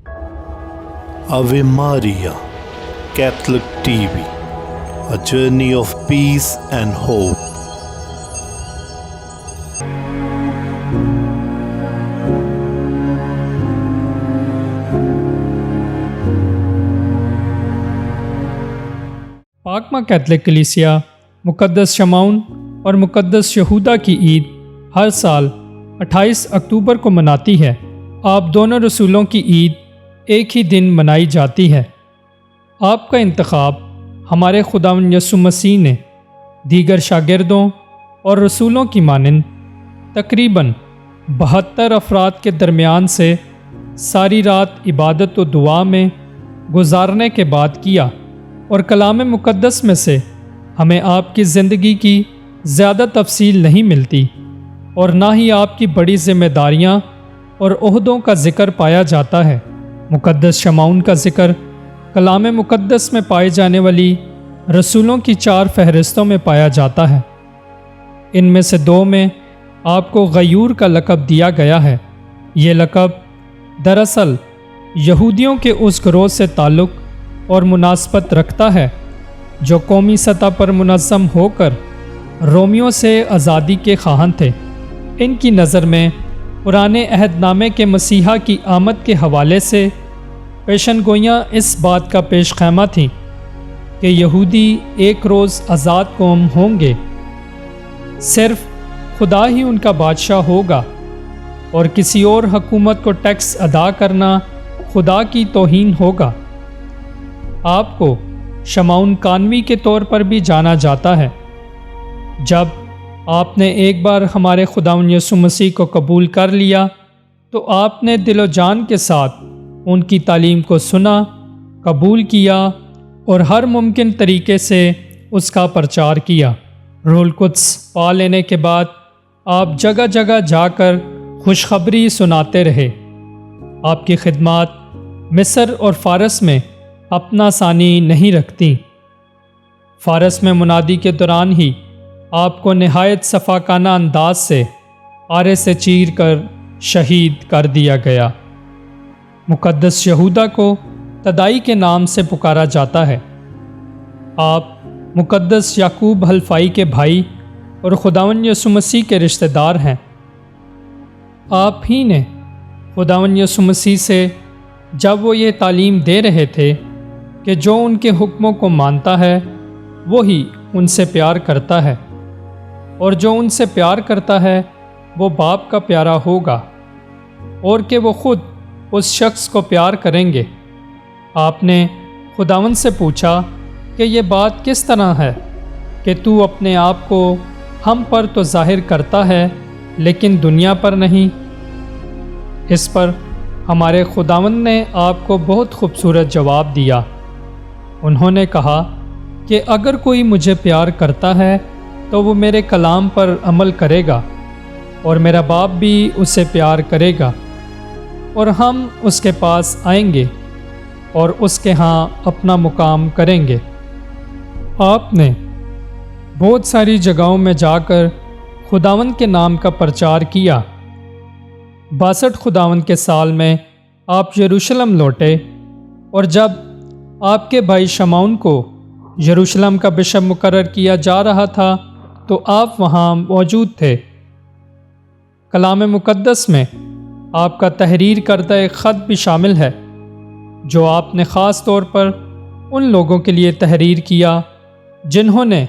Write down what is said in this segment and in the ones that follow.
Ave Maria, Catholic TV, a journey of peace and hope. पाकमा Catholic कलीसिया मुक़द्दस शमौन और मुक़द्दस यहूदा की ईद हर साल 28 अक्टूबर को मनाती है। आप दोनों रसूलों की ईद एक ही दिन मनाई जाती है। आपका इंतखाब हमारे खुदावंद यसु मसीह ने दीगर शागिर्दों और रसूलों की मानिंद तकरीबन 72 अफराद के दरमियान से सारी रात इबादत व दुआ में गुजारने के बाद किया और कलाम मुक़द्दस में से हमें आपकी ज़िंदगी की ज़्यादा तफसील नहीं मिलती और ना ही आपकी बड़ी ज़िम्मेदारियां और ओहदों का ज़िक्र पाया जाता है। मुक़द्दस शमौन का ज़िक्र कलाम मुक़द्दस में पाई जाने वाली रसूलों की 4 फहरिस्तों में पाया जाता है। इनमें से 2 में आपको गयूर का लक़ब दिया गया है। ये लक़ब दरअसल यहूदियों के उस गिरोह से ताल्लुक़ और मुनासबत रखता है जो कौमी सतह पर मुनज़्ज़म होकर रोमियों से आज़ादी के ख़्वाहान थे। इनकी नज़र में पुराने अहदनामे के मसीहा की आमद के हवाले से पेशनगोइयाँ इस बात का पेश ख़ैमा थीं कि यहूदी एक रोज़ आज़ाद कौम होंगे, सिर्फ खुदा ही उनका बादशाह होगा और किसी और हुकूमत को टैक्स अदा करना खुदा की तौहीन होगा। आपको शमौन कानवी के तौर पर भी जाना जाता है। जब आपने एक बार हमारे खुदावंद यसु मसीह को कबूल कर लिया तो आपने दिलो जान के साथ उनकी तालीम को सुना, कबूल किया और हर मुमकिन तरीके से उसका प्रचार किया। रूहुल कुद्स पा लेने के बाद आप जगह जगह जाकर खुशखबरी सुनाते रहे। आपकी खिदमत मिस्र और फ़ारस में अपना सानी नहीं रखती। फ़ारस में मुनादी के दौरान ही आपको नहायत सफ़ाकाना अंदाज से आरे से चीर कर शहीद कर दिया गया। मुक़द्दस यहूदा को तदाई के नाम से पुकारा जाता है। आप मुक़द्दस याकूब हल्फाई के भाई और खुदावंद यसु मसीह के रिश्तेदार हैं। आप ही ने खुदावंद यसु मसीह से जब वो ये तालीम दे रहे थे कि जो उनके हुक्मों को मानता है वही उनसे प्यार करता है और जो उनसे प्यार करता है वो बाप का प्यारा होगा और कि वो खुद उस शख्स को प्यार करेंगे। आपने खुदावंद से पूछा कि ये बात किस तरह है कि तू अपने आप को हम पर तो ज़ाहिर करता है लेकिन दुनिया पर नहीं। इस पर हमारे खुदावंद ने आपको बहुत खूबसूरत जवाब दिया। उन्होंने कहा कि अगर कोई मुझे प्यार करता है तो वो मेरे कलाम पर अमल करेगा और मेरा बाप भी उसे प्यार करेगा और हम उसके पास आएंगे और उसके यहाँ अपना मुकाम करेंगे। आपने बहुत सारी जगहों में जाकर खुदावंद के नाम का प्रचार किया। 62 खुदावंद के साल में आप यरूशलेम लौटे और जब आपके भाई शमौन को यरूशलेम का बिशप मुकर्रर किया जा रहा था तो आप वहाँ मौजूद थे। कलाम मुक़द्दस में आपका तहरीर करदा एक ख़त भी शामिल है जो आपने ख़ास तौर पर उन लोगों के लिए तहरीर किया जिन्होंने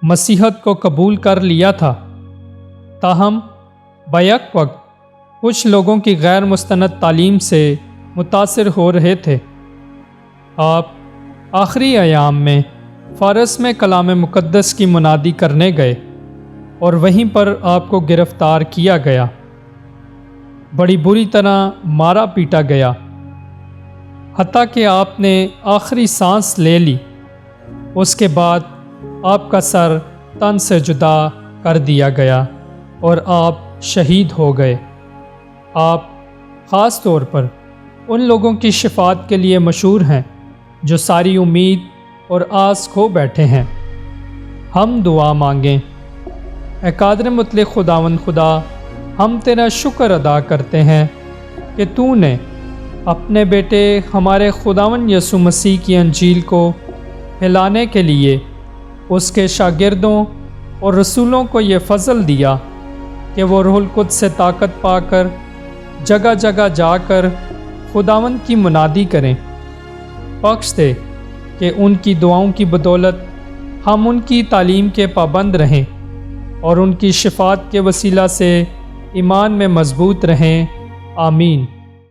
मसीहत को कबूल कर लिया था, ताहम बैक वक्त कुछ लोगों की गैर मुस्तनद तालीम से मुतासिर हो रहे थे। आप आखिरी अयाम में फ़ारस में कलाम मुक़द्दस की मुनादी करने गए और वहीं पर आपको गिरफ़्तार किया गया, बड़ी बुरी तरह मारा पीटा गया, हत्ता कि आपने आखिरी सांस ले ली। उसके बाद आपका सर तन से जुदा कर दिया गया और आप शहीद हो गए। आप ख़ास तौर पर उन लोगों की शिफात के लिए मशहूर हैं जो सारी उम्मीद और आस खो बैठे हैं। हम दुआ मांगें। ए कादिर मुतलक खुदावंद खुदा, हम तेरा शुक्र अदा करते हैं कि तूने اپنے بیٹے ہمارے خداوند یسوع مسیح کی انجیل کو پھیلانے کے لیے اس کے شاگردوں اور رسولوں کو یہ فضل دیا کہ وہ روح القدس سے طاقت پا کر جگہ جگہ جا کر خداوند کی منادی کریں۔ بخش دے کہ ان کی دعاؤں کی بدولت ہم ان کی تعلیم کے پابند رہیں اور ان کی شفاعت کے وسیلہ سے ایمان میں مضبوط رہیں۔ آمین۔